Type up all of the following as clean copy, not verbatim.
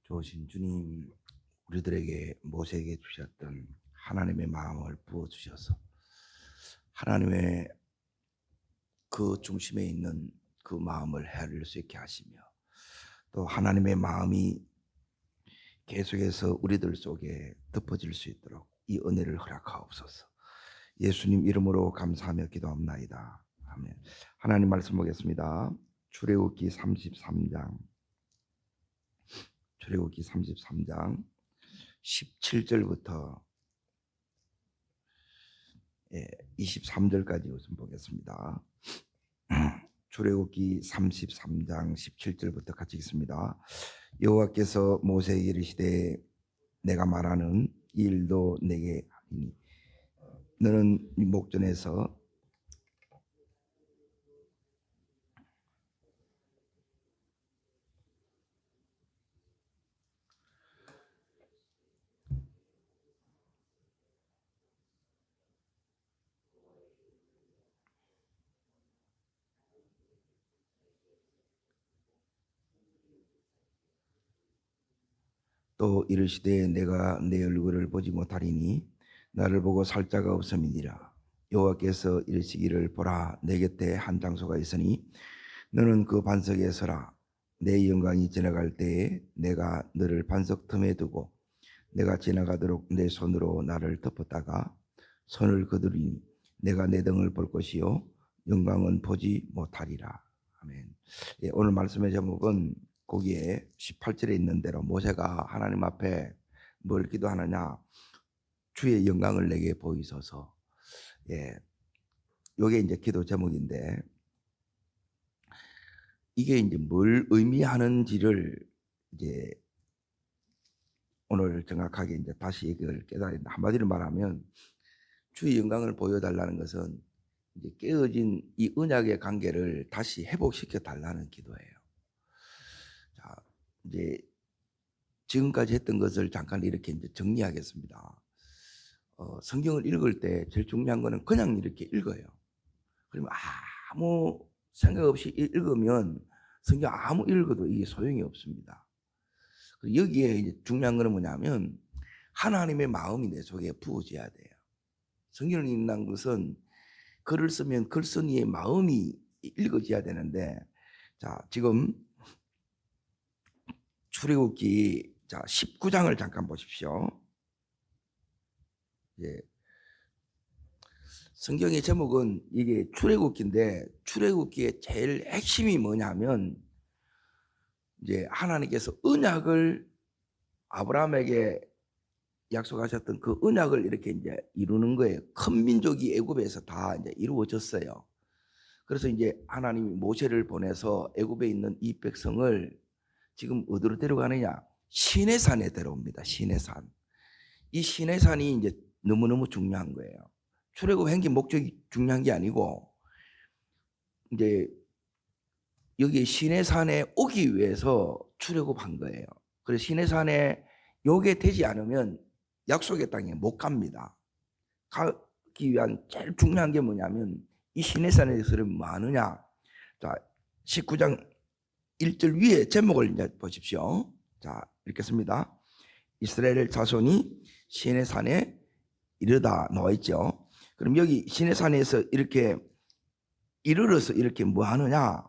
좋으신 주님, 우리들에게 모세에게 주셨던 하나님의 마음을 부어주셔서 하나님의 그 중심에 있는 그 마음을 헤아릴 수 있게 하시며, 또 하나님의 마음이 계속해서 우리들 속에 덮어질 수 있도록 이 은혜를 허락하옵소서. 예수님 이름으로 감사하며 기도합나이다. 아멘. 하나님 말씀 보겠습니다. 출애굽기 33장 17절부터 23절까지 우선 보겠습니다. 출애굽기 33장 17절부터 같이 읽습니다. 여호와께서 모세에게 이르시되 내가 말하는 이 일도 내게 하리니 너는 목전에서 또 이르시되 내가 내 얼굴을 보지 못하리니 나를 보고 살 자가 없음이니라. 여호와께서 이르시기를 보라 내 곁에 한 장소가 있으니 너는 그 반석에 서라. 내 영광이 지나갈 때에 내가 너를 반석 틈에 두고 내가 지나가도록 내 손으로 나를 덮었다가 손을 거두리니 내가 내 등을 볼 것이요 영광은 보지 못하리라. 아멘. 오늘 말씀의 제목은 거기에 18절에 있는 대로 모세가 하나님 앞에 뭘 기도하느냐, 주의 영광을 내게 보이소서. 이게 이제 기도 제목인데, 이게 이제 뭘 의미하는지를 이제 오늘 정확하게 이제 다시 이걸 깨달은데, 한마디로 말하면 주의 영광을 보여달라는 것은 이제 깨어진 이 언약의 관계를 다시 회복시켜 달라는 기도예요. 자, 이제 지금까지 했던 것을 잠깐 이렇게 이제 정리하겠습니다. 성경을 읽을 때 제일 중요한 거는 그냥 이렇게 읽어요. 그러면 아무 생각 없이 읽으면 성경 아무 읽어도 이게 소용이 없습니다. 여기에 이제 중요한 거는 뭐냐면 하나님의 마음이 내 속에 부어져야 돼요. 성경을 읽는 것은 글을 쓰면 글쓴 이의 마음이 읽어져야 되는데, 자 지금 출애굽기 19장을 잠깐 보십시오. 성경의 제목은 이게 출애굽기인데, 출애굽기의 제일 핵심이 뭐냐면 이제 하나님께서 언약을 아브라함에게 약속하셨던 그 언약을 이렇게 이제 이루는 거예요. 큰 민족이 애굽에서 다 이제 이루어졌어요. 그래서 이제 하나님이 모세를 보내서 애굽에 있는 이 백성을 지금 어디로 데려가느냐? 시내산에 데려옵니다. 시내산. 이 시내산이 이제 너무너무 중요한 거예요. 출애굽 행기 목적이 중요한 게 아니고, 이제 여기 시내산에 오기 위해서 출애굽한 거예요. 그래서 시내산에 요게 되지 않으면 약속의 땅에 못 갑니다. 가기 위한 제일 중요한 게 뭐냐면 이 시내산에서 뭐 하느냐? 자, 19장 1절 위에 제목을 이제 보십시오. 자, 읽겠습니다. 이스라엘 자손이 시내산에 이르다 나와 있죠. 그럼 여기 시내산에서 이렇게 이르러서 이렇게 뭐 하느냐?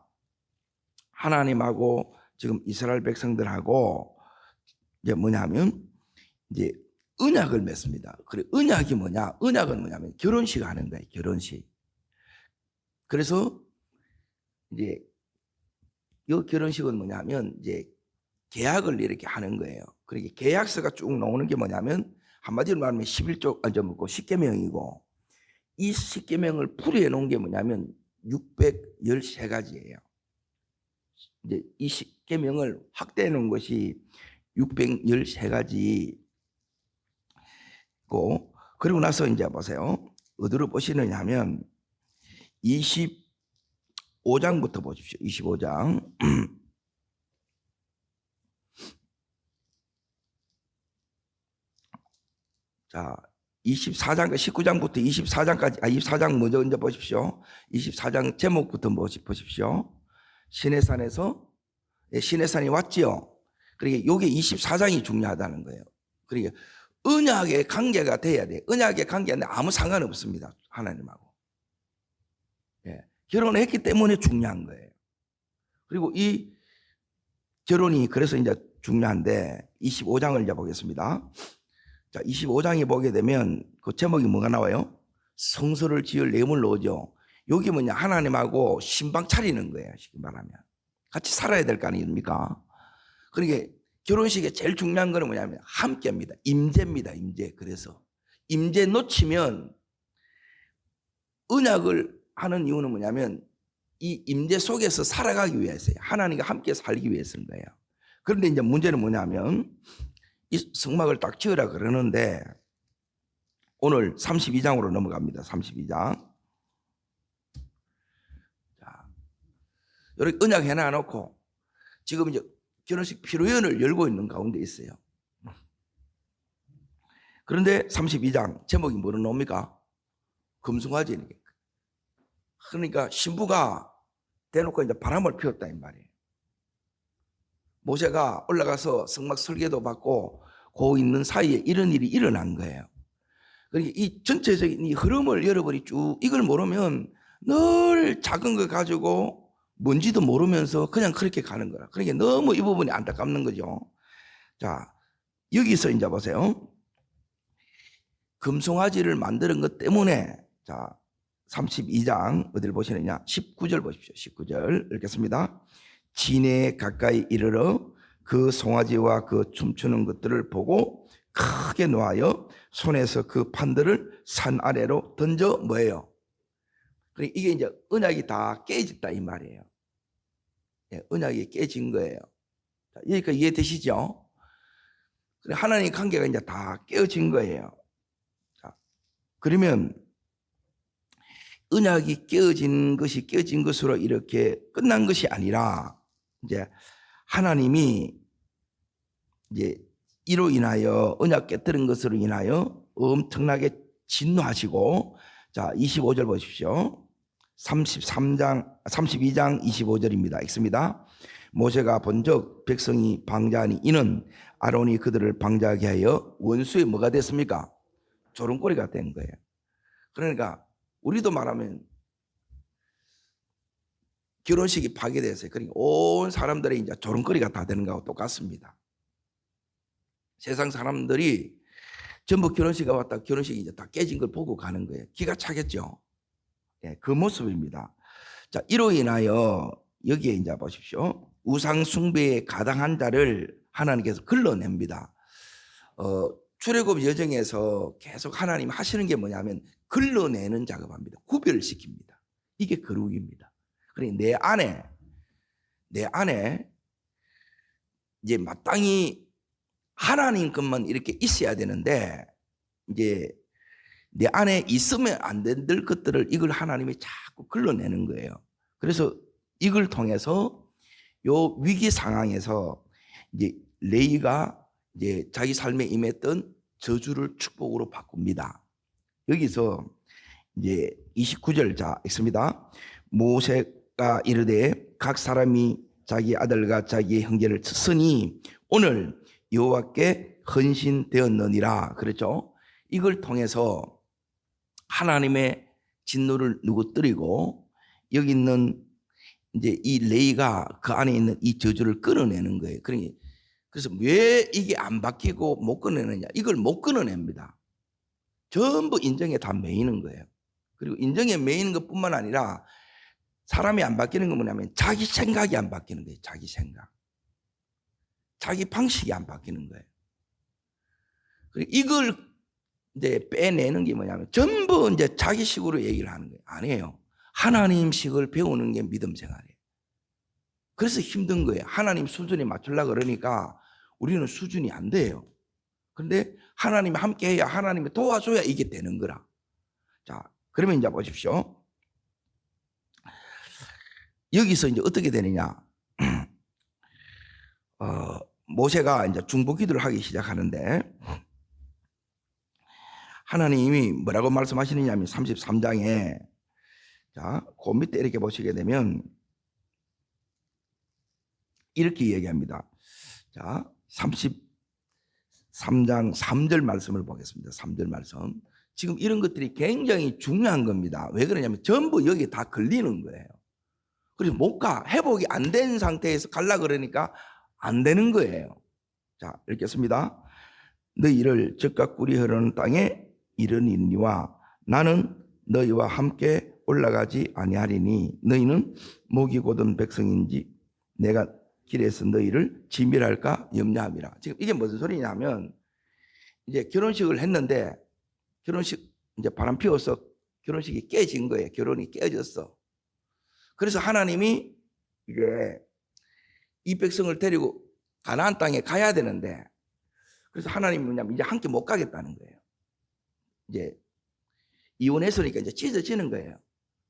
하나님하고 지금 이스라엘 백성들하고 이제 뭐냐면 이제 언약을 맺습니다. 그래, 언약이 뭐냐? 언약은 뭐냐면 결혼식 하는 거예요. 결혼식. 그래서 이제 이 결혼식은 뭐냐면 이제 계약을 이렇게 하는 거예요. 그러니까 계약서가 쭉 나오는 게 뭐냐면 한마디로 말하면 11조 뭐 10계명이고, 이 10계명을 풀이해 놓은 게 뭐냐면 613가지예요. 이제 이 10계명을 확대해 놓은 것이 613가지고, 그리고 나서 이제 보세요. 어디로 보시느냐 하면 25장부터 보십시오. 25장. 자, 24장, 19장부터 24장까지, 24장 먼저 이제 보십시오. 24장 제목부터 보십시오. 시내산에서, 시내산이 왔지요. 그러니까 요게 24장이 중요하다는 거예요. 그러니까 언약의 관계가 돼야 돼. 언약의 관계는 아무 상관없습니다. 하나님하고. 예. 결혼했기 때문에 중요한 거예요. 그리고 이 결혼이 그래서 이제 중요한데 25장을 이제 보겠습니다. 자, 25장에 보게 되면 그 제목이 뭐가 나와요? 성소를 지을 내용을 넣어죠. 여기 뭐냐, 하나님하고 신방 차리는 거예요. 쉽게 말하면 같이 살아야 될 거 아닙니까? 그러니까 결혼식에 제일 중요한 거는 뭐냐면 함께입니다. 임재입니다. 임재. 그래서 임재 놓치면, 언약을 하는 이유는 뭐냐면 이 임재 속에서 살아가기 위해서요. 하나님과 함께 살기 위해서인 거예요. 그런데 이제 문제는 뭐냐면 이 성막을 딱 지으라 그러는데 오늘 32장으로 넘어갑니다. 32장. 자, 이렇게 언약 해놔놓고 지금 이제 결혼식 피로연을 열고 있는 가운데 있어요. 그런데 32장 제목이 뭐로 나옵니까? 금송아지니까. 그러니까 신부가 대놓고 이제 바람을 피웠다 이 말이에요. 모세가 올라가서 성막 설계도 받고 그 있는 사이에 이런 일이 일어난 거예요. 그러니까 이 전체적인 이 흐름을 여러분이 쭉 이걸 모르면 늘 작은 거 가지고 뭔지도 모르면서 그냥 그렇게 가는 거라. 그러니까 너무 이 부분이 안타깝는 거죠. 자, 여기서 이제 보세요. 금송아지를 만드는 것 때문에, 자, 32장 어디를 보시느냐? 19절 보십시오. 19절 읽겠습니다. 진에 가까이 이르러 그 송아지와 그 춤추는 것들을 보고 크게 노하여 손에서 그 판들을 산 아래로 던져 뭐예요? 그러니까 이게 이제 언약이 다 깨졌다 이 말이에요. 예, 언약이 깨진 거예요. 자, 여기까지 이해되시죠? 하나님의 관계가 이제 다 깨어진 거예요. 자, 그러면 언약이 깨어진 것으로 이렇게 끝난 것이 아니라 이제 하나님이 이제 이로 인하여 언약 깨뜨린 것으로 인하여 엄청나게 진노하시고, 자 25절 보십시오. 32장 25절입니다. 읽습니다. 모세가 본즉 백성이 방자하니 이는 아론이 그들을 방자하게 하여 원수의 뭐가 됐습니까? 조롱거리가 된 거예요. 그러니까 우리도 말하면 결혼식이 파괴됐어요. 그러니까 온 사람들의 이제 조롱거리가 다 되는 거하고 똑같습니다. 세상 사람들이 전부 결혼식에 왔다 결혼식이 이제 다 깨진 걸 보고 가는 거예요. 기가 차겠죠. 예, 그 모습입니다. 자, 이로 인하여 여기에 이제 보십시오. 우상 숭배에 가당한 자를 하나님께서 걸러냅니다. 출애굽 여정에서 계속 하나님 하시는 게 뭐냐면 걸러내는 작업합니다. 구별시킵니다. 이게 거룩입니다. 그러니까 내 안에 이제 마땅히 하나님 것만 이렇게 있어야 되는데 이제 내 안에 있으면 안 될 것들을 이걸 하나님이 자꾸 걸러내는 거예요. 그래서 이걸 통해서 요 위기 상황에서 이제 레위가 이제 자기 삶에 임했던 저주를 축복으로 바꿉니다. 여기서 이제 29절 자 읽습니다. 모세가 이르되 각 사람이 자기 아들과 자기 형제를 쓰니 오늘 여호와께 헌신되었느니라. 그렇죠? 이걸 통해서 하나님의 진노를 누구뜨리고 여기 있는 이제 이 레위가 그 안에 있는 이 저주를 끊어내는 거예요. 그래서 왜 이게 안 바뀌고 못 끊어내느냐? 이걸 못 끊어냅니다. 전부 인정에 다 매이는 거예요. 그리고 인정에 매이는 것뿐만 아니라 사람이 안 바뀌는 건 뭐냐면 자기 생각이 안 바뀌는 거예요. 자기 생각. 자기 방식이 안 바뀌는 거예요. 그리고 이걸 이제 빼내는 게 뭐냐면 전부 이제 자기식으로 얘기를 하는 거예요. 아니에요. 하나님식을 배우는 게 믿음 생활이에요. 그래서 힘든 거예요. 하나님 수준에 맞추려고 그러니까 우리는 수준이 안 돼요. 그런데 하나님이 함께 해야, 하나님이 도와줘야 이게 되는 거라. 자, 그러면 이제 보십시오. 여기서 이제 어떻게 되느냐. 모세가 이제 중보 기도를 하기 시작하는데 하나님이 뭐라고 말씀하시느냐 하면 33장에 자, 그 밑에 이렇게 보시게 되면 이렇게 얘기합니다. 자, 33장 3절 말씀을 보겠습니다. 3절 말씀. 지금 이런 것들이 굉장히 중요한 겁니다. 왜 그러냐면 전부 여기에 다 걸리는 거예요. 그래서 못 가. 회복이 안 된 상태에서 갈라 그러니까 안 되는 거예요. 자, 읽겠습니다. 너희를 젖과 꿀이 흐르는 땅에 이르니와 나는 너희와 함께 올라가지 아니하리니 너희는 목이 곧은 백성인지 내가 길에서 너희를 진멸할까 염려함이라. 지금 이게 무슨 소리냐면 이제 결혼식을 했는데 결혼식 이제 바람 피워서 결혼식이 깨진 거예요. 결혼이 깨졌어. 그래서 하나님이 이제 이 백성을 데리고 가나안 땅에 가야 되는데 그래서 하나님이 뭐냐면 이제 함께 못 가겠다는 거예요. 이제 이혼했으니까 이제 찢어지는 거예요.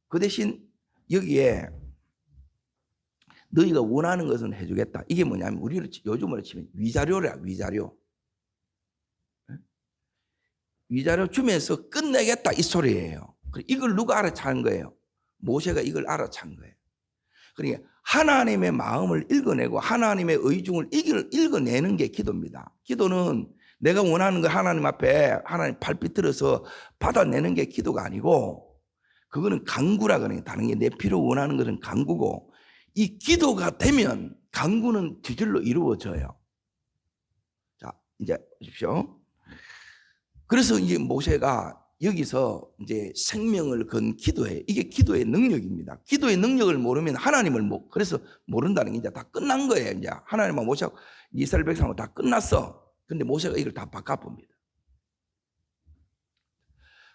그 대신 여기에 너희가 원하는 것은 해주겠다. 이게 뭐냐면 우리를 요즘으로 치면 위자료라. 위자료. 위자료 주면서 끝내겠다 이 소리예요. 이걸 누가 알아챈 거예요? 모세가 이걸 알아챈 거예요. 그러니까 하나님의 마음을 읽어내고 하나님의 의중을 읽어내는 게 기도입니다. 기도는 내가 원하는 걸 하나님 앞에 하나님 발빛 들어서 받아내는 게 기도가 아니고 그거는 간구라 그래요. 다른 게 내 필요 원하는 것은 간구고 이 기도가 되면 간구는 저절로 이루어져요. 자, 이제 보십시오. 그래서 이제 모세가 여기서 이제 생명을 건 기도해. 이게 기도의 능력입니다. 기도의 능력을 모르면 하나님을 그래서 모른다는 게 이제 다 끝난 거예요. 이제 하나님과 모세하고 이스라엘 백성하고 다 끝났어. 근데 모세가 이걸 다 바꿔봅니다.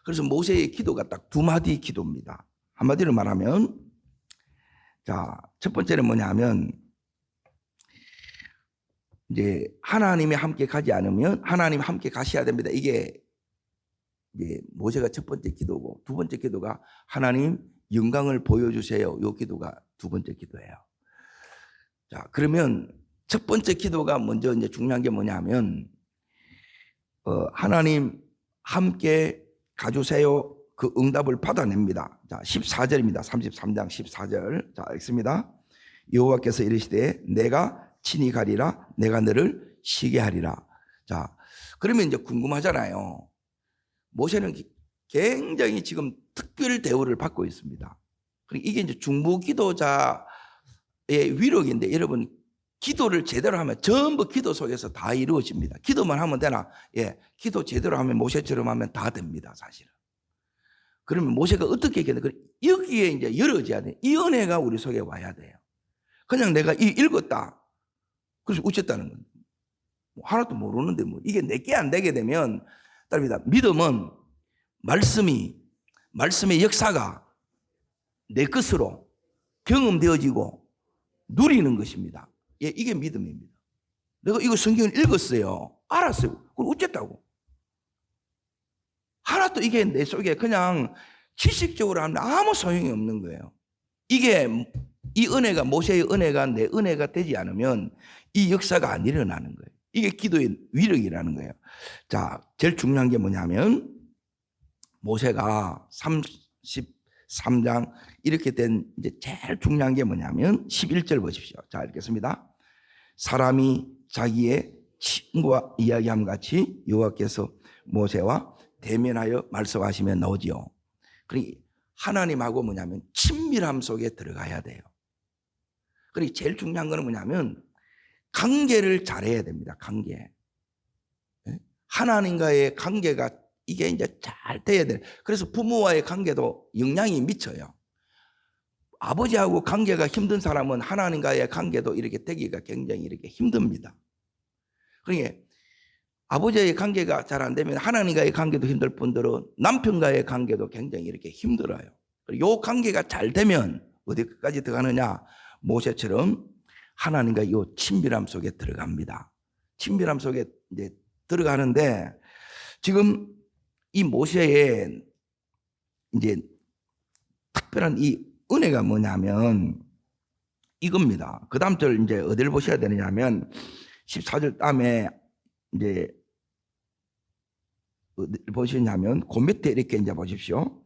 그래서 모세의 기도가 딱 두 마디 기도입니다. 한마디로 말하면 자, 첫 번째는 뭐냐 하면 이제 하나님이 함께 가지 않으면 하나님 함께 가셔야 됩니다. 이게 이제 모세가 첫 번째 기도고 두 번째 기도가 하나님 영광을 보여주세요. 이 기도가 두 번째 기도예요. 자, 그러면 첫 번째 기도가 먼저 이제 중요한 게 뭐냐면 하나님 함께 가주세요. 그 응답을 받아냅니다. 자, 14절입니다. 33장 14절. 자, 읽습니다. 여호와께서 이르시되 내가 친히 가리라. 내가 너를 쉬게 하리라. 자, 그러면 이제 궁금하잖아요. 모세는 굉장히 지금 특별 대우를 받고 있습니다. 이게 이제 중보 기도자의 위력인데 여러분 기도를 제대로 하면 전부 기도 속에서 다 이루어집니다. 기도만 하면 되나? 예, 기도 제대로 하면 모세처럼 하면 다 됩니다, 사실은. 그러면 모세가 어떻게 했겠냐? 여기에 이제 열어져야 돼. 이 은혜가 우리 속에 와야 돼요. 그냥 내가 읽었다. 그래서 웃었다는 건 하나도 모르는데 뭐 이게 내게 안 되게 되면 따릅니다. 믿음은 말씀의 역사가 내 것으로 경험되어지고 누리는 것입니다. 예, 이게 믿음입니다. 내가 이거 성경을 읽었어요. 알았어요. 그걸 어쨌다고. 하나도 이게 내 속에 그냥 지식적으로 하면 아무 소용이 없는 거예요. 이게 이 은혜가 모세의 은혜가 내 은혜가 되지 않으면 이 역사가 안 일어나는 거예요. 이게 기도의 위력이라는 거예요. 자, 제일 중요한 게 뭐냐면 모세가 33장 이렇게 된 이제 제일 중요한 게 뭐냐면 11절 보십시오. 자, 읽겠습니다. 사람이 자기의 친구와 이야기함 같이 여호와께서 모세와 대면하여 말씀하시면 나오지요. 그러니 하나님하고 뭐냐면 친밀함 속에 들어가야 돼요. 그러니 제일 중요한 거는 뭐냐면 관계를 잘해야 됩니다. 관계. 하나님과의 관계가 이게 이제 잘 돼야 돼요. 그래서 부모와의 관계도 영향이 미쳐요. 아버지하고 관계가 힘든 사람은 하나님과의 관계도 이렇게 되기가 굉장히 이렇게 힘듭니다. 그러니까 아버지의 관계가 잘 안 되면 하나님과의 관계도 힘들 뿐더러 남편과의 관계도 굉장히 이렇게 힘들어요. 이 관계가 잘 되면 어디까지 들어가느냐? 모세처럼 하나님과 이 친밀함 속에 들어갑니다. 친밀함 속에 이제 들어가는데 지금 이 모세의 이제 특별한 이 은혜가 뭐냐면 이겁니다. 그 다음 절 이제 어디를 보셔야 되느냐면 14절 다음에 이제 어디를 보시냐면 그 밑에 이렇게 이제 보십시오.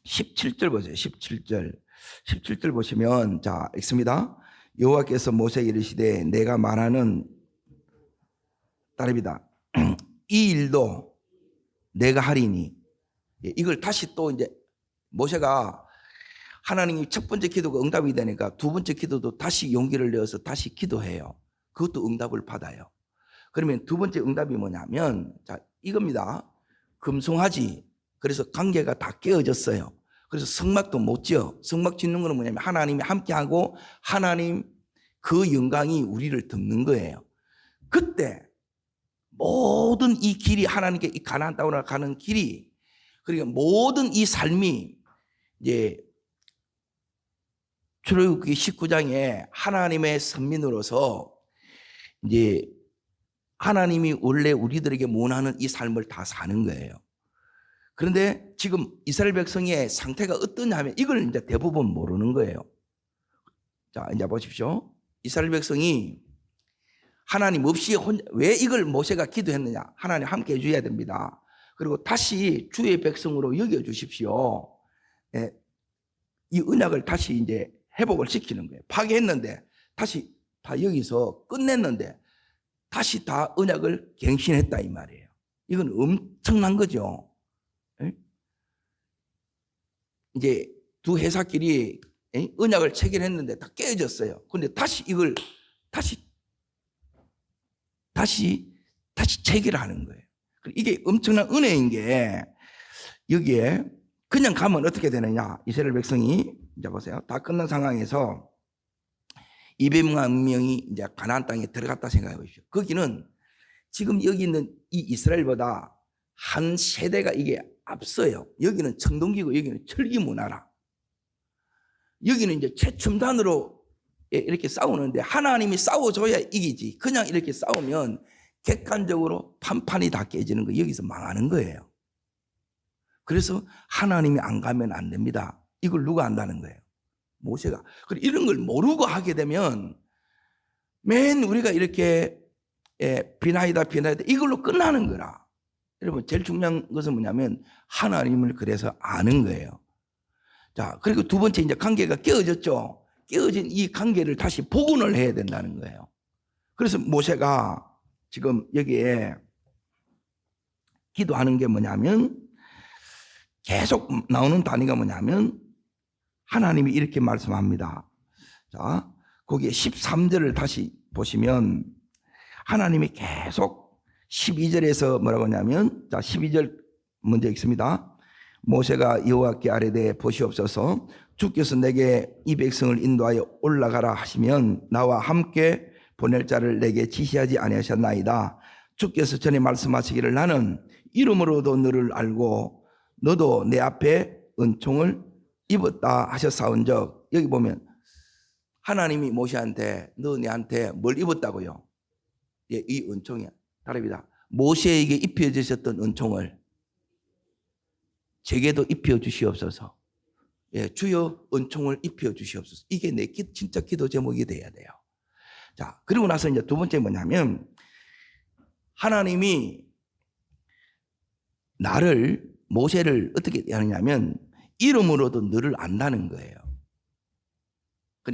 17절 보세요. 17절 보시면 자, 읽습니다. 여호와께서 모세에게 이르시되 내가 말하는 따릅니다. 이 일도 내가 하리니. 이걸 다시 또 이제 모세가 하나님이 첫 번째 기도가 응답이 되니까 두 번째 기도도 다시 용기를 내어서 다시 기도해요. 그것도 응답을 받아요. 그러면 두 번째 응답이 뭐냐면 자 이겁니다. 금송아지. 그래서 관계가 다 깨어졌어요. 그래서 성막도 못 지어. 성막 짓는 거는 뭐냐면 하나님이 함께하고 하나님 그 영광이 우리를 덮는 거예요. 그때 모든 이 길이 하나님께 이 가나안 땅으로 가는 길이 그러니까 모든 이 삶이 이제 출애굽기 19장에 하나님의 선민으로서 이제 하나님이 원래 우리들에게 원하는 이 삶을 다 사는 거예요. 그런데 지금 이스라엘 백성의 상태가 어떠냐 하면 이걸 이제 대부분 모르는 거예요. 자, 이제 보십시오. 이스라엘 백성이 하나님 없이 왜 이걸 모세가 기도했느냐? 하나님 함께 해줘야 됩니다. 그리고 다시 주의 백성으로 여겨주십시오. 예, 이 언약을 다시 이제 회복을 시키는 거예요. 파괴했는데 다시 다 여기서 끝냈는데 다시 다 언약을 갱신했다 이 말이에요. 이건 엄청난 거죠. 이제 두 회사끼리 언약을 체결했는데 다 깨졌어요. 그런데 다시 이걸 다시 체결하는 거예요. 이게 엄청난 은혜인 게 여기에 그냥 가면 어떻게 되느냐. 이스라엘 백성이 이제 보세요. 다 끝난 상황에서 200만 명이 이제 가나안 땅에 들어갔다 생각해 보십시오. 거기는 지금 여기 있는 이 이스라엘보다 한 세대가 이게 앞서요. 여기는 청동기고 여기는 철기 문화라. 여기는 이제 최첨단으로 이렇게 싸우는데 하나님이 싸워줘야 이기지. 그냥 이렇게 싸우면 객관적으로 판판이 다 깨지는 거 여기서 망하는 거예요. 그래서 하나님이 안 가면 안 됩니다. 이걸 누가 안다는 거예요? 모세가. 그리고 이런 걸 모르고 하게 되면 맨 우리가 이렇게 비나이다 이걸로 끝나는 거라. 여러분 제일 중요한 것은 뭐냐면 하나님을 그래서 아는 거예요. 자, 그리고 두 번째 이제 관계가 깨어졌죠. 깨어진 이 관계를 다시 복원을 해야 된다는 거예요. 그래서 모세가 지금 여기에 기도하는 게 뭐냐면 계속 나오는 단위가 뭐냐면 하나님이 이렇게 말씀합니다. 자, 거기에 13절을 다시 보시면 하나님이 계속 12절에서 뭐라고 하냐면 자, 12절 먼저 읽습니다. 모세가 여호와께 아뢰되 보시옵소서 주께서 내게 이 백성을 인도하여 올라가라 하시면 나와 함께 보낼 자를 내게 지시하지 아니하셨나이다. 주께서 전에 말씀하시기를 나는 이름으로도 너를 알고 너도 내 앞에 은총을 입었다 하셨사온즉 여기 보면 하나님이 모세한테 너 내한테 뭘 입었다고요? 예, 이 은총이야. 다릅니다. 모세에게 입혀주셨던 은총을 제게도 입혀주시옵소서. 예, 주여 은총을 입혀주시옵소서. 이게 내 진짜 기도 제목이 돼야 돼요. 자, 그리고 나서 이제 두 번째 뭐냐면 하나님이 모세를 어떻게 하느냐면 이름으로도 너를 안다는 거예요.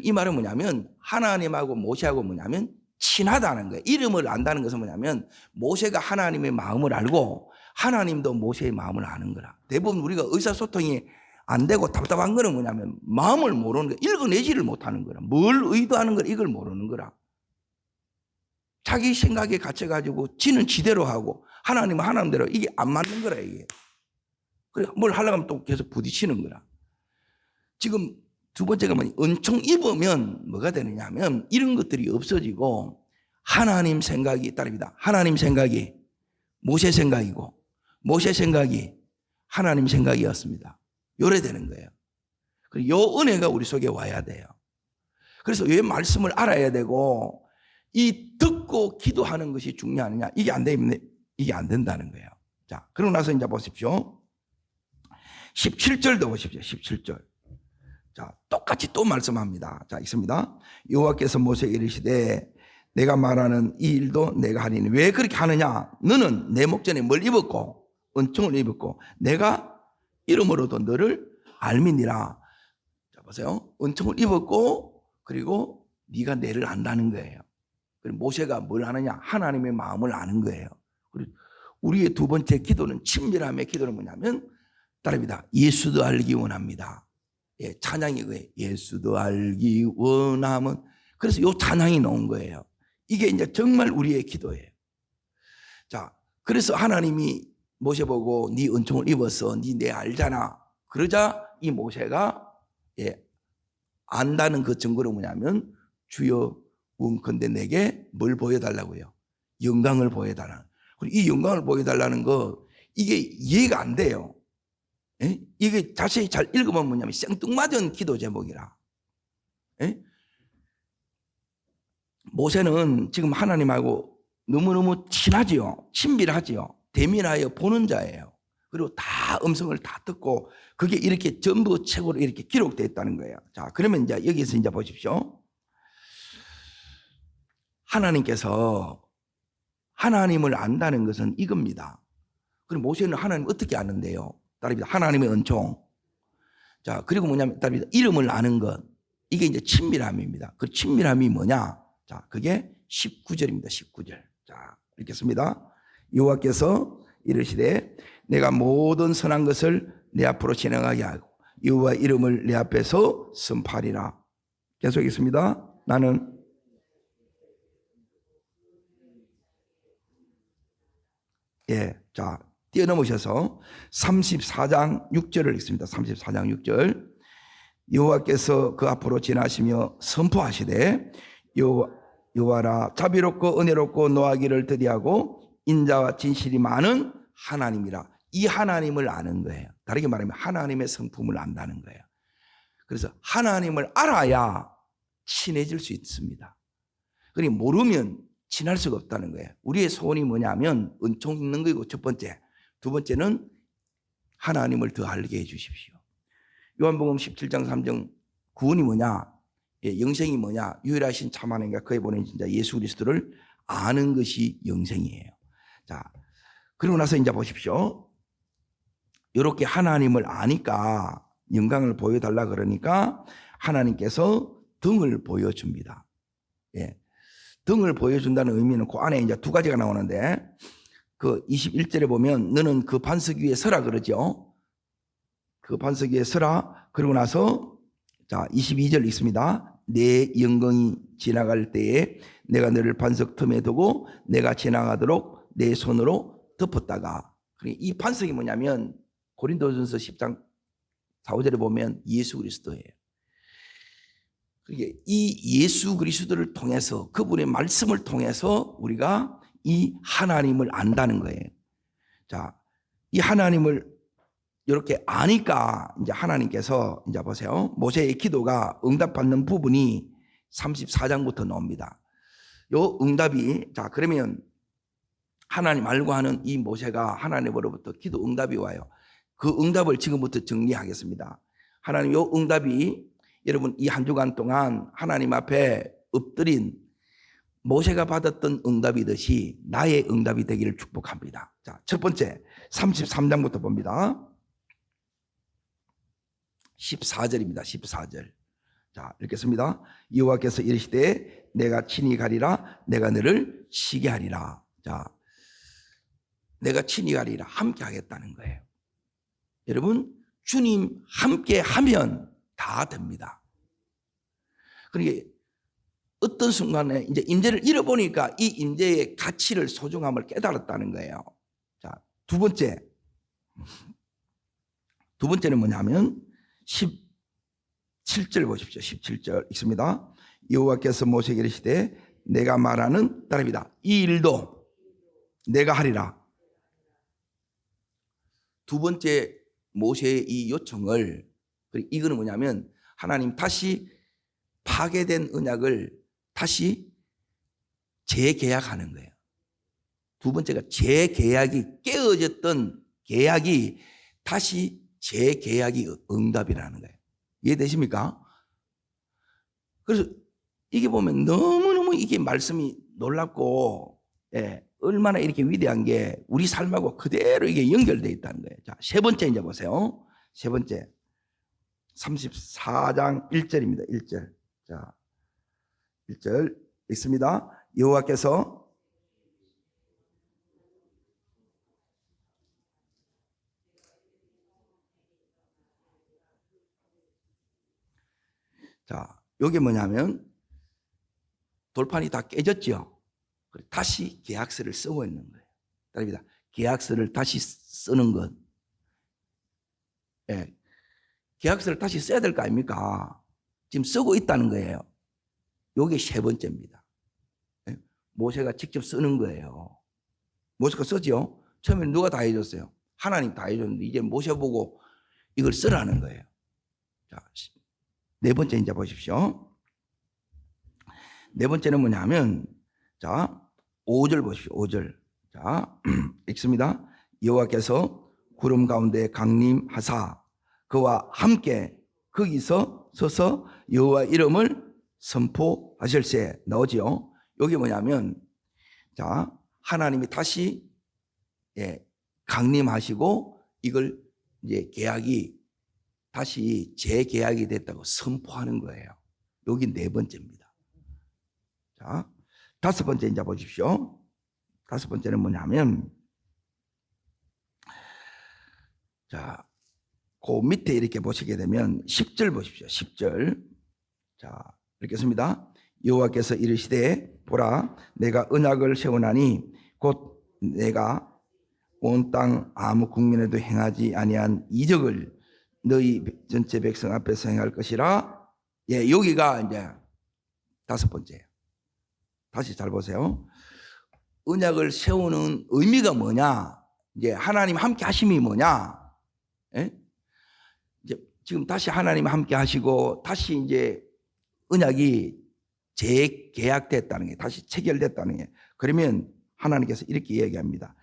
이 말은 뭐냐면 하나님하고 모세하고 뭐냐면 친하다는 거예요. 이름을 안다는 것은 뭐냐면 모세가 하나님의 마음을 알고 하나님도 모세의 마음을 아는 거라. 대부분 우리가 의사소통이 안 되고 답답한 거는 뭐냐면 마음을 모르는 거야. 읽어내지를 못하는 거라. 뭘 의도하는 거라 이걸 모르는 거라. 자기 생각에 갇혀가지고 지는 지대로 하고 하나님은 하나님대로 이게 안 맞는 거라 이게. 그래 뭘 하려고 하면 또 계속 부딪히는 거라. 지금 두 번째가 뭐냐 은총 입으면 뭐가 되느냐 하면 이런 것들이 없어지고 하나님 생각이 따릅니다. 하나님 생각이 모세 생각이고 모세 생각이 하나님 생각이었습니다. 요래 되는 거예요. 그리고 요 은혜가 우리 속에 와야 돼요. 그래서 왜 말씀을 알아야 되고 이 듣고 기도하는 것이 중요하느냐 이게 안 되면 이게 안 된다는 거예요. 자, 그러고 나서 이제 보십시오. 17절도 보십시오. 17절. 자, 똑같이 또 말씀합니다. 자, 있습니다. 여호와께서 모세에게 이르시되 내가 말하는 이 일도 내가 하리니 왜 그렇게 하느냐? 너는 내 목전에 뭘 입었고 은총을 입었고 내가 이름으로도 너를 알미니라. 자, 보세요. 은총을 입었고 그리고 네가 내를 안다는 거예요. 그리고 모세가 뭘 하느냐? 하나님의 마음을 아는 거예요. 그리고 우리의 두 번째 기도는, 친밀함의 기도는 뭐냐면 따릅니다. 예수도 알기 원합니다. 예, 찬양이 그거예요. 예수도 알기 원함은. 그래서 요 찬양이 나온 거예요. 이게 이제 정말 우리의 기도예요. 자, 그래서 하나님이 모세 보고 네 은총을 입었어, 네 내 알잖아. 그러자 이 모세가 안다는 그 증거는 뭐냐면 주여 원컨대 내게 뭘 보여달라고요? 영광을 보여달라. 그리고 이 영광을 보여달라는 거 이게 이해가 안 돼요. 예? 이게 자세히 잘 읽으면 뭐냐면 생뚱맞은 기도 제목이라. 예? 모세는 지금 하나님하고 너무너무 친하지요. 친밀하지요. 대면하여 보는 자예요. 그리고 다 음성을 다 듣고 그게 이렇게 전부 책으로 이렇게 기록되어 있다는 거예요. 자, 그러면 이제 여기서 이제 보십시오. 하나님께서 하나님을 안다는 것은 이겁니다. 그럼 모세는 하나님 어떻게 아는데요? 따릅니다. 하나님의 은총. 자, 그리고 뭐냐면 따릅니다. 이름을 아는 것. 이게 이제 친밀함입니다. 그 친밀함이 뭐냐? 자, 그게 19절입니다. 19절. 자, 읽겠습니다. 여호와께서 이르시되 내가 모든 선한 것을 내 앞으로 진행하게 하고 여호와 이름을 내 앞에서 선포하리라. 계속 읽겠습니다. 나는 자, 뛰어넘으셔서 34장 6절을 읽습니다. 34장 6절. 여호와께서 그 앞으로 지나시며 선포하시되 여호와라 자비롭고 은혜롭고 노하기를 더디하고 인자와 진실이 많은 하나님이라. 이 하나님을 아는 거예요. 다르게 말하면 하나님의 성품을 안다는 거예요. 그래서 하나님을 알아야 친해질 수 있습니다. 그러니 모르면 친할 수가 없다는 거예요. 우리의 소원이 뭐냐면 은총 있는 거고 첫 번째. 두 번째는 하나님을 더 알게 해 주십시오. 요한복음 17장 3절 구원이 뭐냐? 영생이 뭐냐? 유일하신 참 하나님과 그에 보낸 진짜 예수 그리스도를 아는 것이 영생이에요. 자, 그러고 나서 이제 보십시오. 이렇게 하나님을 아니까 영광을 보여달라 그러니까 하나님께서 등을 보여줍니다. 등을 보여준다는 의미는 그 안에 이제 두 가지가 나오는데 그 21절에 보면 너는 그 반석 위에 서라 그러죠. 그 반석 위에 서라. 그러고 나서 자 22절 읽습니다. 내 영광이 지나갈 때에 내가 너를 반석 틈에 두고 내가 지나가도록 내 손으로 덮었다가. 이 반석이 뭐냐면 고린도전서 10장 4, 5절에 보면 예수 그리스도예요. 이 예수 그리스도를 통해서 그분의 말씀을 통해서 우리가 이 하나님을 안다는 거예요. 자, 이 하나님을 이렇게 아니까 이제 하나님께서 이제 보세요. 모세의 기도가 응답받는 부분이 34장부터 나옵니다. 요 응답이 자 그러면 하나님 알고 하는 이 모세가 하나님으로부터 기도 응답이 와요. 그 응답을 지금부터 정리하겠습니다. 하나님 요 응답이 여러분 이 한 주간 동안 하나님 앞에 엎드린 모세가 받았던 응답이듯이 나의 응답이 되기를 축복합니다. 자, 첫 번째 33장부터 봅니다. 14절입니다. 14절. 자, 읽겠습니다. 여호와께서 이르시되 내가 친히 가리라. 내가 너를 치게 하리라. 자, 내가 친히 가리라. 함께 하겠다는 거예요. 여러분, 주님 함께 하면 다 됩니다. 그러니까 어떤 순간에 이제 임재를 잃어보니까 이 임재의 가치를 소중함을 깨달았다는 거예요. 자, 두 번째는 뭐냐면 17절 보십시오. 17절 읽습니다. 여호와께서 모세에게 이르시되 내가 말하는 따릅니다. 이 일도 내가 하리라. 두 번째 모세의 이 요청을 이거는 뭐냐면 하나님 다시 파괴된 언약을 다시 재계약하는 거예요. 두 번째가 재계약이 깨어졌던 계약이 다시 재계약이 응답이라는 거예요. 이해되십니까? 그래서 이게 보면 너무너무 이게 말씀이 놀랍고 얼마나 이렇게 위대한 게 우리 삶하고 그대로 이게 연결되어 있다는 거예요. 자, 세 번째 이제 보세요. 세 번째 34장 1절입니다. 1절. 자, 1절 읽습니다. 여호와께서 자, 이게 뭐냐면 돌판이 다 깨졌죠. 다시 계약서를 쓰고 있는 거예요. 답니다. 계약서를 다시 쓰는 것. 예. 계약서를 다시 써야 될 거 아닙니까? 지금 쓰고 있다는 거예요. 이게 세 번째입니다. 예. 모세가 직접 쓰는 거예요. 모세가 쓰죠. 처음에 누가 다 해줬어요? 하나님 다 해줬는데 이제 모세 보고 이걸 쓰라는 거예요. 자, 네 번째 이제 보십시오. 네 번째는 뭐냐면, 자, 5절 보십시오. 5절. 자, 읽습니다. 여호와께서 구름 가운데 강림하사 그와 함께 거기서 서서 여호와 이름을 선포하실세. 나오지요. 여기 뭐냐면, 자, 하나님이 다시 강림하시고 이걸 이제 계약이 다시 재계약이 됐다고 선포하는 거예요. 여기 네 번째입니다. 자, 다섯 번째 이제 보십시오. 다섯 번째는 뭐냐면, 자, 그 밑에 이렇게 보시게 되면 10절 보십시오. 10절. 자, 읽겠습니다. 여호와께서 이르시되 보라 내가 언약을 세우나니 곧 내가 온 땅 아무 국민에도 행하지 아니한 이적을 너희 전체 백성 앞에서 행할 것이라. 예, 여기가 이제 다섯 번째예요. 다시 잘 보세요. 언약을 세우는 의미가 뭐냐? 이제 하나님 함께 하심이 뭐냐? 예? 이제 지금 다시 하나님 함께 하시고 다시 이제 언약이 재계약됐다는 게, 다시 체결됐다는 게. 그러면 하나님께서 이렇게 얘기합니다.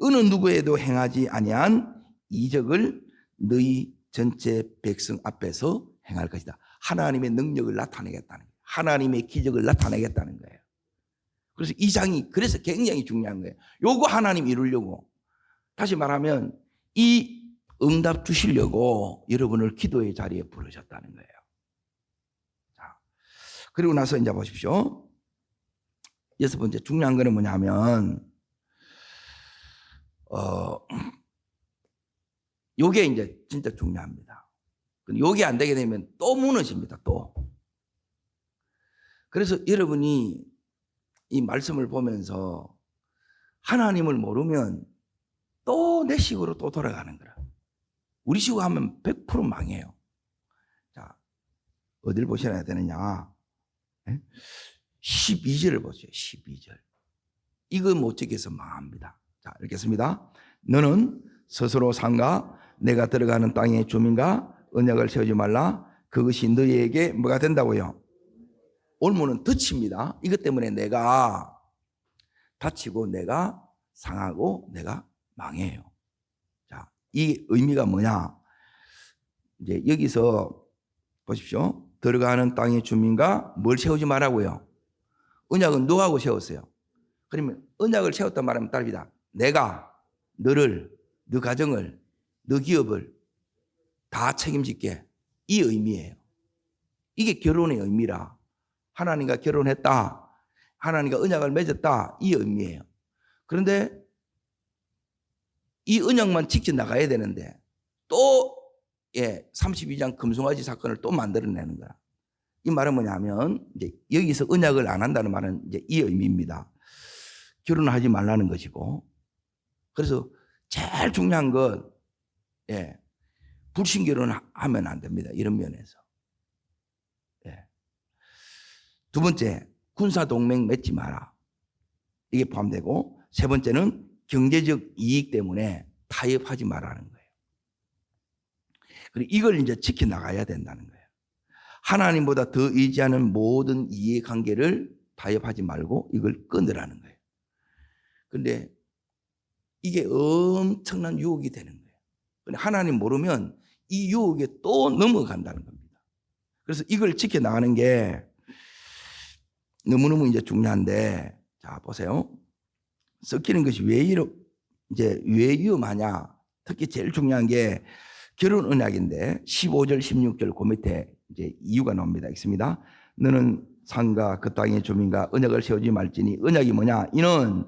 어느 누구에도 행하지 아니한 이적을 너희 전체 백성 앞에서 행할 것이다. 하나님의 능력을 나타내겠다는 거예요. 하나님의 기적을 나타내겠다는 거예요. 그래서 이 장이 그래서 굉장히 중요한 거예요. 요거 하나님 이루려고, 다시 말하면 이 응답 주시려고 여러분을 기도의 자리에 부르셨다는 거예요. 자, 그리고 나서 이제 보십시오. 여섯 번째 중요한 거는 뭐냐면, 요게 이제 진짜 중요합니다. 요게 안 되게 되면 또 무너집니다. 또. 그래서 여러분이 이 말씀을 보면서 하나님을 모르면 또 내 식으로 또 돌아가는 거라. 우리 식으로 하면 100% 망해요. 자, 어딜 보셔야 되느냐? 12절을 보세요. 12절. 이거 못 지켜서 망합니다. 자, 읽겠습니다. 너는 스스로 삼가 내가 들어가는 땅의 주민과 언약을 세우지 말라. 그것이 너희에게 뭐가 된다고요? 올무는 덫입니다. 이것 때문에 내가 다치고 내가 상하고 내가 망해요. 자, 이 의미가 뭐냐? 이제 여기서 보십시오. 들어가는 땅의 주민과 뭘 세우지 말라고요? 언약은 누구하고 세웠어요? 그러면 언약을 세웠단 말하면 답이다. 내가 너를, 너 가정을, 너 기업을 다 책임질게. 이 의미예요. 이게 결혼의 의미라. 하나님과 결혼했다, 하나님과 언약을 맺었다, 이 의미예요. 그런데 이 언약만 지켜나가야 되는데 또 32장 금송아지 사건을 또 만들어내는 거야. 이 말은 뭐냐면, 이제 여기서 언약을 안 한다는 말은 이제 이 의미입니다. 결혼을 하지 말라는 것이고. 그래서 제일 중요한 건 불신 결혼하면 안 됩니다. 이런 면에서. 두 번째, 군사 동맹 맺지 마라. 이게 포함되고, 세 번째는 경제적 이익 때문에 타협하지 말라는 거예요. 그리고 이걸 이제 지켜나가야 된다는 거예요. 하나님보다 더 의지하는 모든 이해관계를 타협하지 말고 이걸 끊으라는 거예요. 그런데 이게 엄청난 유혹이 되는 거예요. 근데 하나님 모르면 이 유혹에 또 넘어간다는 겁니다. 그래서 이걸 지켜나가는 게 너무너무 이제 중요한데, 자, 보세요. 섞이는 것이 왜 위험하냐? 특히 제일 중요한 게 결혼 언약인데 15절, 16절 그 밑에 이제 이유가 나옵니다. 있습니다. 너는 산과 그 땅의 주민과 언약을 세우지 말지니 언약이 뭐냐? 이는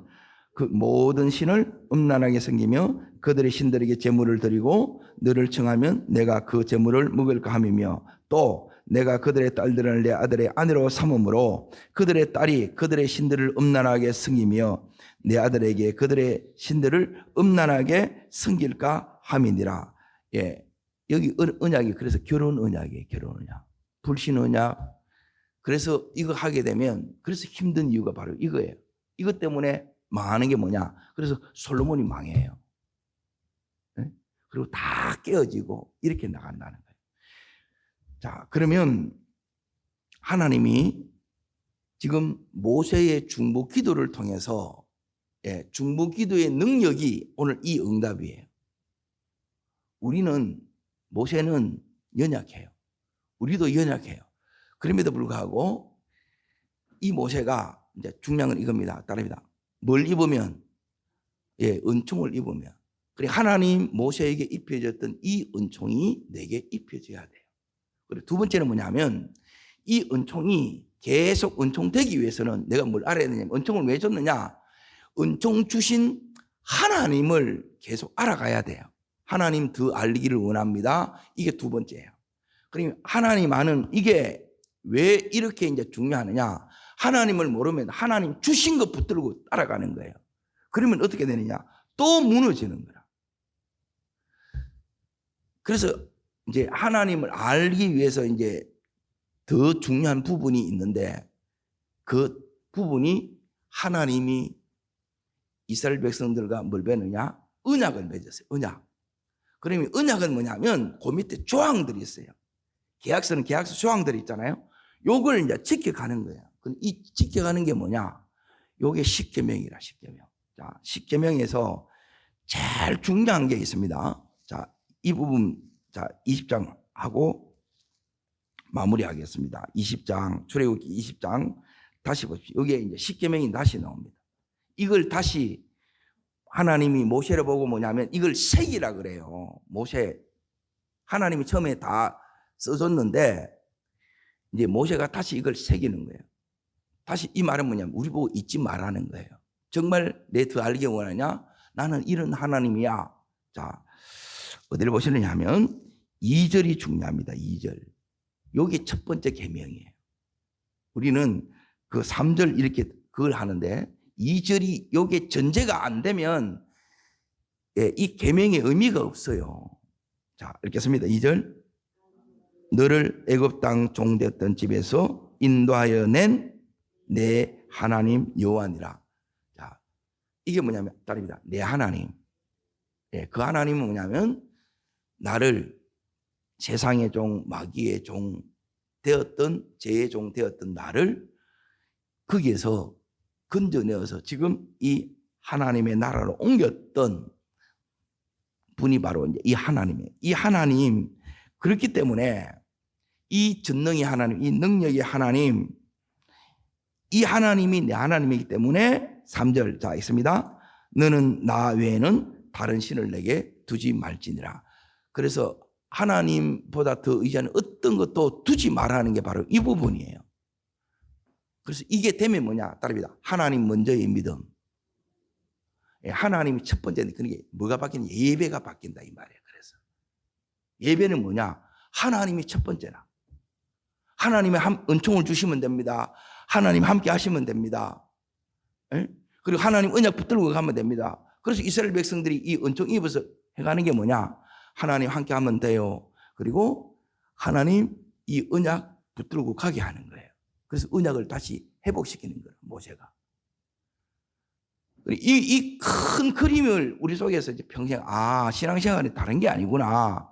그 모든 신을 음란하게 섬기며 그들의 신들에게 제물을 드리고 너를 청하면 내가 그 제물을 먹을까 함이며 또 내가 그들의 딸들을 내 아들의 아내로 삼음으로 그들의 딸이 그들의 신들을 음란하게 섬기며 내 아들에게 그들의 신들을 음란하게 섬길까 함이니라. 예, 여기 언약이 그래서 결혼 언약이에요. 결혼 언약, 불신 언약. 그래서 이거 하게 되면 그래서 힘든 이유가 바로 이거예요. 이것 때문에 망하는 게 뭐냐? 그래서 솔로몬이 망해요. 네? 그리고 다 깨어지고 이렇게 나간다는 거예요. 자, 그러면 하나님이 지금 모세의 중보 기도를 통해서 중보 기도의 능력이 오늘 이 응답이에요. 우리는 모세는 연약해요. 우리도 연약해요. 그럼에도 불구하고 이 모세가 이제 중요한 건 이겁니다. 따릅니다. 뭘 입으면 은총을 입으면 그래 하나님 모세에게 입혀졌던 이 은총이 내게 입혀져야 돼요. 그리고 두 번째는 뭐냐면 이 은총이 계속 은총 되기 위해서는 내가 뭘 알아야 되냐면 은총을 왜 줬느냐? 은총 주신 하나님을 계속 알아가야 돼요. 하나님 더 알기를 원합니다. 이게 두 번째예요. 그러면 하나님 아는 이게 왜 이렇게 이제 중요하느냐? 하나님을 모르면 하나님 주신 것 붙들고 따라가는 거예요. 그러면 어떻게 되느냐? 또 무너지는 거야. 그래서 이제 하나님을 알기 위해서 이제 더 중요한 부분이 있는데 그 부분이 하나님이 이스라엘 백성들과 뭘 맺느냐? 언약을 맺었어요. 언약. 그러면 언약은 뭐냐면 그 밑에 조항들이 있어요. 계약서는 계약서 조항들이 있잖아요. 요걸 이제 지켜가는 거예요. 이 지켜가는 게 뭐냐? 요게 십계명이라 십계명. 자, 십계명에서 제일 중요한 게 있습니다. 자, 이 부분 자 20장 하고 마무리하겠습니다. 20장 출애굽기 20장 다시 보십시오. 여기에 이제 십계명이 다시 나옵니다. 이걸 다시 하나님이 모세를 보고 뭐냐면 이걸 새기라 그래요. 모세 하나님이 처음에 다 써줬는데 이제 모세가 다시 이걸 새기는 거예요. 다시 이 말은 뭐냐면 우리 보고 잊지 말라는 거예요. 정말 내 더 알기 원하냐? 나는 이런 하나님이야. 자, 어디를 보시느냐 하면 2절이 중요합니다. 2절. 이게 첫 번째 계명이에요. 우리는 그 3절 이렇게 그걸 하는데 2절이 이게 전제가 안 되면 이 계명의 의미가 없어요. 자, 읽겠습니다. 2절. 너를 애굽 땅 종되었던 집에서 인도하여 낸 내 하나님 여호와니라. 자, 이게 뭐냐면 따릅니다. 내 하나님. 그 하나님은 뭐냐면 나를 세상의 종, 마귀의 종 되었던 죄의 종 되었던 나를 거기에서 건져내어서 지금 이 하나님의 나라로 옮겼던 분이 바로 이제 이 하나님이에요. 이 하나님 그렇기 때문에 이 전능의 하나님, 이 능력의 하나님, 이 하나님이 내 하나님이기 때문에 3절 자 있습니다. 너는 나 외에는 다른 신을 내게 두지 말지니라. 그래서 하나님보다 더 의지하는 어떤 것도 두지 말라는 게 바로 이 부분이에요. 그래서 이게 되면 뭐냐? 따릅니다. 하나님 먼저의 믿음. 하나님이 첫 번째는 그게 뭐가 바뀌냐? 예배가 바뀐다 이 말이에요. 그래서 예배는 뭐냐? 하나님이 첫 번째라. 하나님의 은총을 주시면 됩니다. 하나님 함께 하시면 됩니다. 그리고 하나님 언약 붙들고 가면 됩니다. 그래서 이스라엘 백성들이 이 은총 입어서 해가는 게 뭐냐? 하나님 함께 하면 돼요. 그리고 하나님 이 언약 붙들고 가게 하는 거예요. 그래서 언약을 다시 회복시키는 거예요. 모세가. 이 큰 그림을 우리 속에서 이제 평생 신앙생활이 다른 게 아니구나.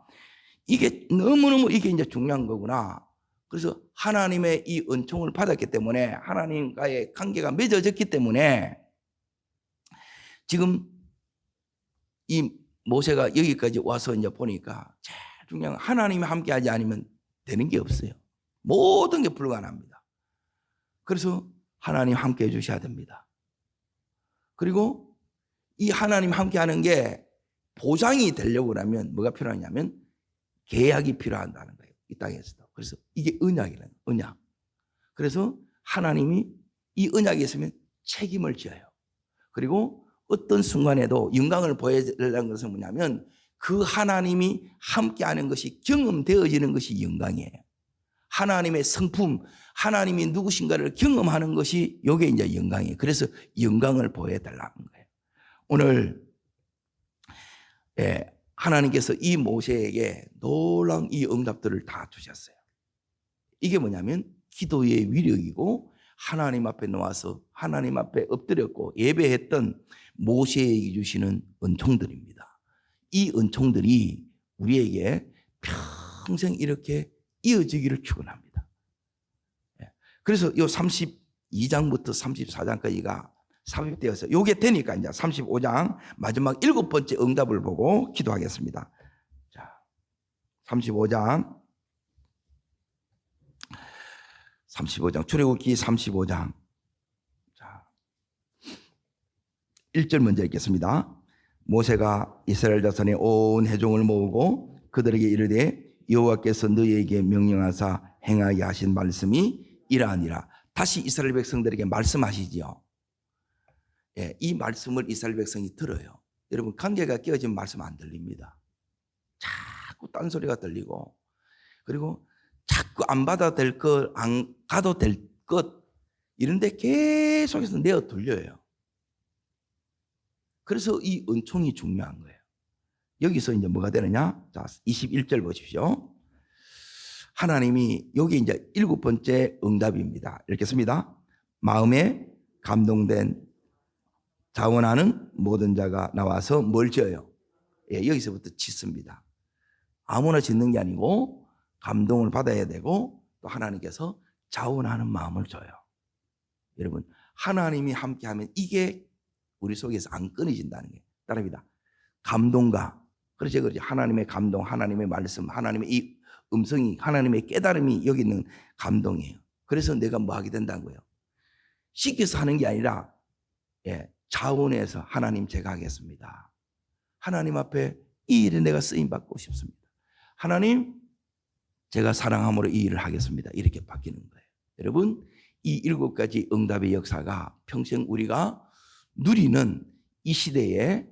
이게 너무너무 이게 이제 중요한 거구나. 그래서 하나님의 이 은총을 받았기 때문에 하나님과의 관계가 맺어졌기 때문에 지금 이 모세가 여기까지 와서 이제 보니까 제일 중요한 건 하나님이 함께하지 않으면 되는 게 없어요. 모든 게 불가능합니다. 그래서 하나님 함께해 주셔야 됩니다. 그리고 이 하나님 함께하는 게 보장이 되려고 하면 뭐가 필요하냐면 계약이 필요하다는 거예요. 이 땅에서도. 그래서 이게 언약이라는 언약. 그래서 하나님이 이 언약에 있으면 책임을 져요. 그리고 어떤 순간에도 영광을 보여달라는 것은 뭐냐면 그 하나님이 함께하는 것이 경험되어지는 것이 영광이에요. 하나님의 성품, 하나님이 누구신가를 경험하는 것이 이게 이제 영광이에요. 그래서 영광을 보여달라는 거예요. 오늘 하나님께서 이 모세에게 놀라운 이 응답들을 다 주셨어요. 이게 뭐냐면 기도의 위력이고 하나님 앞에 나와서 하나님 앞에 엎드렸고 예배했던 모세에게 주시는 은총들입니다. 이 은총들이 우리에게 평생 이렇게 이어지기를 축원합니다. 그래서 이 32장부터 34장까지가 삽입되어서 요게 되니까 이제 35장 마지막 7번째 응답을 보고 기도하겠습니다. 자, 35장 출애굽기 35장. 자, 1절 먼저 읽겠습니다. 모세가 이스라엘 자손의 온 회중을 모으고 그들에게 이르되 여호와께서 너희에게 명령하사 행하게 하신 말씀이 이러하니라. 다시 이스라엘 백성들에게 말씀하시지요. 이 말씀을 이스라엘 백성이 들어요. 여러분, 관계가 깨어지면 말씀 안 들립니다. 자꾸 딴소리가 들리고, 그리고 자꾸 안 받아도 될 것, 안 가도 될 것, 이런데 계속해서 내어 돌려요. 그래서 이 은총이 중요한 거예요. 여기서 이제 뭐가 되느냐? 자, 21절 보십시오. 하나님이 여기 이제 7번째 응답입니다. 읽겠습니다. 마음에 감동된 자원하는 모든 자가 나와서 뭘 지어요? 여기서부터 짓습니다. 아무나 짓는 게 아니고 감동을 받아야 되고 또 하나님께서 자원하는 마음을 줘요. 여러분, 하나님이 함께하면 이게 우리 속에서 안 끊어진다는 게 따릅니다. 감동과 그렇지 하나님의 감동, 하나님의 말씀, 하나님의 이 음성이, 하나님의 깨달음이 여기 있는 감동이에요. 그래서 내가 뭐 하게 된다고요? 시켜서 하는 게 아니라 자원해서 하나님 제가 하겠습니다. 하나님 앞에 이 일에 내가 쓰임 받고 싶습니다. 하나님 제가 사랑함으로 이 일을 하겠습니다. 이렇게 바뀌는 거예요. 여러분, 이 7가지 응답의 역사가 평생 우리가 누리는 이 시대에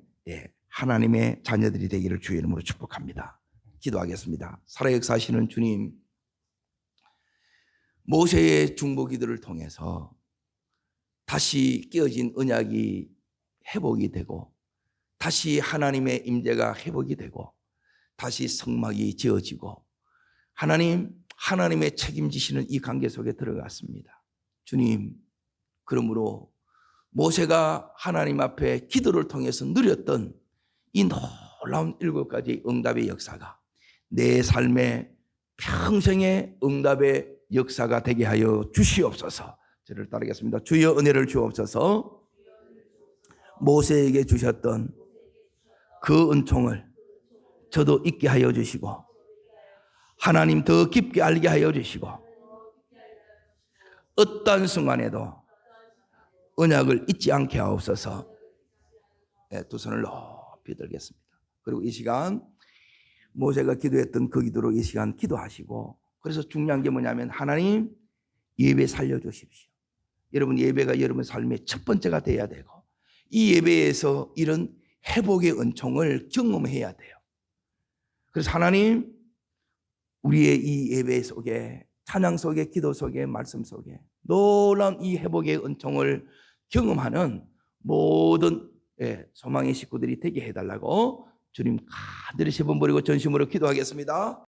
하나님의 자녀들이 되기를 주의 이름으로 축복합니다. 기도하겠습니다. 살아 역사하시는 주님, 모세의 중보기도를 통해서 다시 깨어진 언약이 회복이 되고 다시 하나님의 임재가 회복이 되고 다시 성막이 지어지고 하나님의 책임지시는 이 관계 속에 들어갔습니다. 주님, 그러므로 모세가 하나님 앞에 기도를 통해서 누렸던 이 놀라운 7가지 응답의 역사가 내 삶의 평생의 응답의 역사가 되게 하여 주시옵소서. 저를 따르겠습니다. 주여 은혜를 주옵소서. 모세에게 주셨던 그 은총을 저도 잊게 하여 주시고 하나님 더 깊게 알게 하여 주시고 어떠한 순간에도 언약을 잊지 않게 하옵소서. 두 손을 높이 들겠습니다. 그리고 이 시간 모세가 기도했던 그 기도로 이 시간 기도하시고, 그래서 중요한 게 뭐냐면 하나님 예배 살려주십시오. 여러분, 예배가 여러분 삶의 첫 번째가 돼야 되고 이 예배에서 이런 회복의 은총을 경험해야 돼요. 그래서 하나님 우리의 이 예배 속에, 찬양 속에, 기도 속에, 말씀 속에 놀라운 이 회복의 은총을 경험하는 모든 소망의 식구들이 되게 해달라고 주님 간절히 세 번 버리고 전심으로 기도하겠습니다.